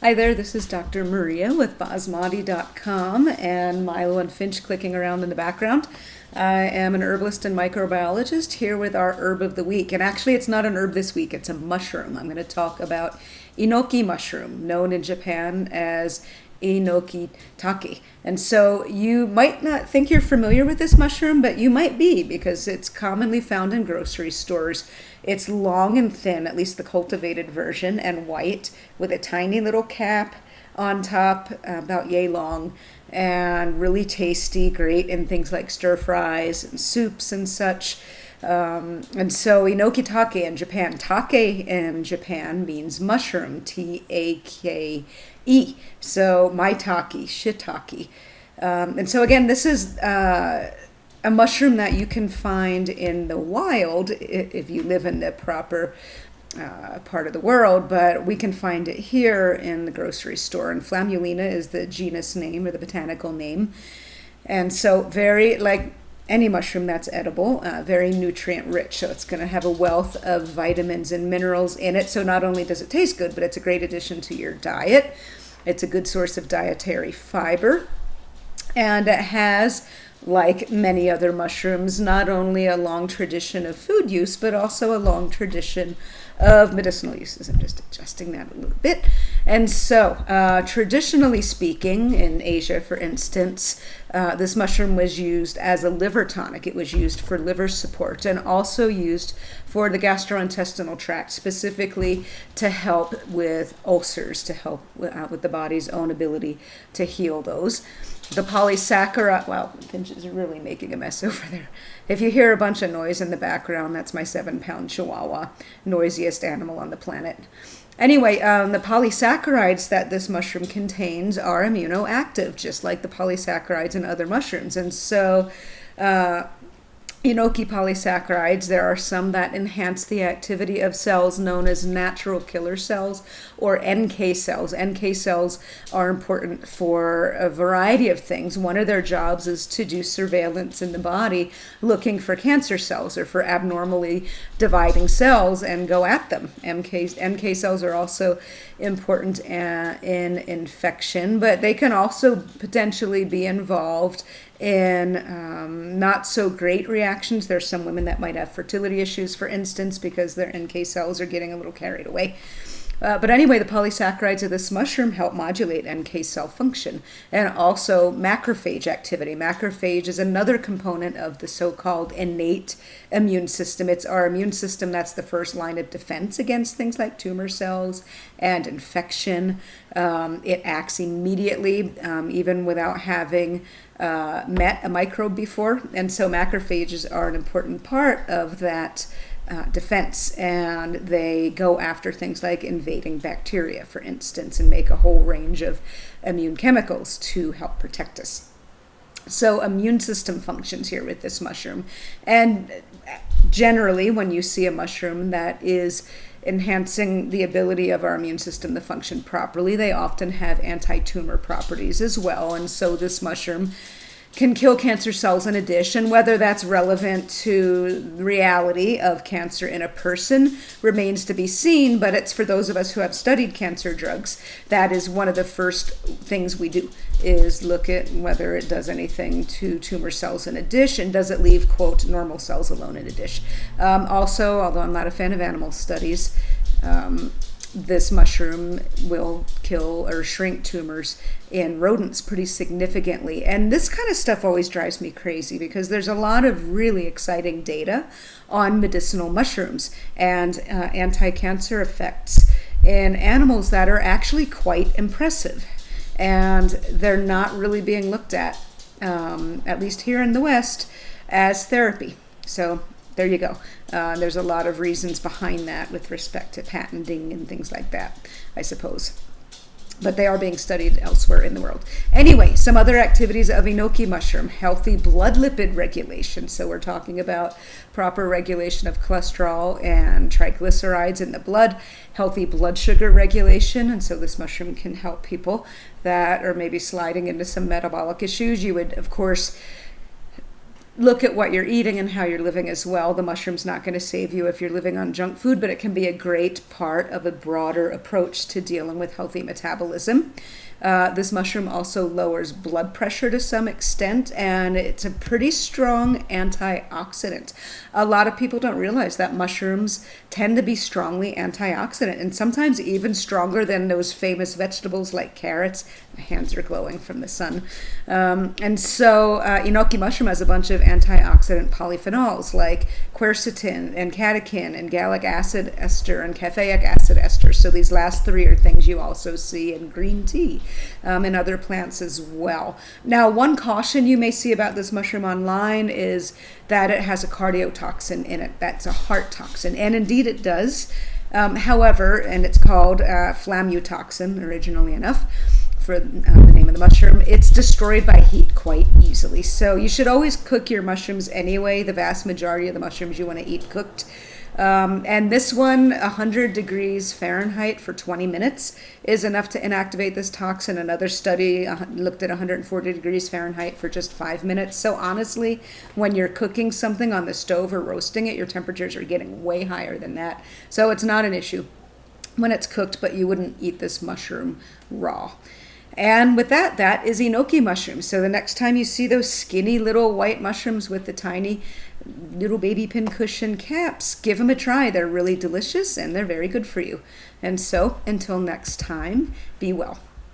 Hi there, this is Dr. Maria with Basmati.com and Milo and Finch clicking around in the background. I am an herbalist and microbiologist here with our herb of the week. And actually, it's not an herb this week, it's a mushroom. I'm going to talk about Enoki mushroom, known in Japan as Enokitake. And so you might not think you're familiar with this mushroom, but you might be because it's commonly found in grocery stores. It's long and thin, at least the cultivated version, and white with a tiny little cap on top, about yay long, and really tasty, great in things like stir fries and soups and such. And so Enokitake in Japan, take in Japan means mushroom, Take. So maitake, shiitake. And so again, this is a mushroom that you can find in the wild if you live in the proper part of the world, but we can find it here in the grocery store. And Flammulina is the genus name or the botanical name. And so very, like any mushroom that's edible, very nutrient rich. So it's going to have a wealth of vitamins and minerals in it. So not only does it taste good, but it's a great addition to your diet. It's a good source of dietary fiber. And it has, like many other mushrooms, not only a long tradition of food use, but also a long tradition of medicinal uses. I'm just adjusting that a little bit. And so, traditionally speaking, in Asia, for instance, this mushroom was used as a liver tonic. It was used for liver support and also used for the gastrointestinal tract, specifically to help with ulcers, to help with the body's own ability to heal those. The polysaccharide, wow, Finch is really making a mess over there. If you hear a bunch of noise in the background, that's my 7-pound chihuahua, noisiest animal on the planet. Anyway, the polysaccharides that this mushroom contains are immunoactive, just like the polysaccharides in other mushrooms. And so, Enoki polysaccharides, there are some that enhance the activity of cells known as natural killer cells or NK cells. NK cells are important for a variety of things. One of their jobs is to do surveillance in the body, looking for cancer cells or for abnormally dividing cells and go at them. NK cells are also important in infection, but they can also potentially be involved in not so great reactions. There's some women that might have fertility issues, for instance, because their NK cells are getting a little carried away. But anyway, the polysaccharides of this mushroom help modulate NK cell function and also macrophage activity. Macrophage is another component of the so-called innate immune system. It's our immune system that's the first line of defense against things like tumor cells and infection. It acts immediately, even without having met a microbe before. And so macrophages are an important part of that defense, and they go after things like invading bacteria, for instance, and make a whole range of immune chemicals to help protect us. So immune system functions here with this mushroom. And generally, when you see a mushroom that is enhancing the ability of our immune system to function properly, they often have anti-tumor properties as well. And so this mushroom can kill cancer cells in addition. Whether that's relevant to the reality of cancer in a person remains to be seen, but it's for those of us who have studied cancer drugs, that is one of the first things we do, is look at whether it does anything to tumor cells in addition. Does it leave, quote, normal cells alone in addition? Also, although I'm not a fan of animal studies, this mushroom will kill or shrink tumors in rodents pretty significantly. And this kind of stuff always drives me crazy because there's a lot of really exciting data on medicinal mushrooms and anti-cancer effects in animals that are actually quite impressive. And they're not really being looked at least here in the West, as therapy. So there you go. There's a lot of reasons behind that with respect to patenting and things like that, I suppose. But they are being studied elsewhere in the world. Anyway, some other activities of Enoki mushroom: healthy blood lipid regulation. So we're talking about proper regulation of cholesterol and triglycerides in the blood, healthy blood sugar regulation. And so this mushroom can help people that are maybe sliding into some metabolic issues. You would, of course, look at what you're eating and how you're living as well. The mushroom's not going to save you if you're living on junk food, but it can be a great part of a broader approach to dealing with healthy metabolism. This mushroom also lowers blood pressure to some extent, and it's a pretty strong antioxidant. A lot of people don't realize that mushrooms tend to be strongly antioxidant, and sometimes even stronger than those famous vegetables like carrots. My hands are glowing from the sun. And so Enoki mushroom has a bunch of antioxidant polyphenols like quercetin and catechin and gallic acid ester and caffeic acid ester. So these last three are things you also see in green tea and other plants as well. Now, one caution you may see about this mushroom online is that it has a cardiotoxin in it. That's a heart toxin, and indeed it does. However, and it's called flamutoxin, originally enough, for the name of the mushroom, it's destroyed by heat quite easily. So you should always cook your mushrooms anyway. The vast majority of the mushrooms you want to eat cooked. And this one, 100 degrees Fahrenheit for 20 minutes is enough to inactivate this toxin. Another study looked at 140 degrees Fahrenheit for just 5 minutes. So honestly, when you're cooking something on the stove or roasting it, your temperatures are getting way higher than that. So it's not an issue when it's cooked, but you wouldn't eat this mushroom raw. And with that, that is Enoki mushrooms. So the next time you see those skinny little white mushrooms with the tiny little baby pincushion caps, give them a try. They're really delicious and they're very good for you. And so until next time, be well.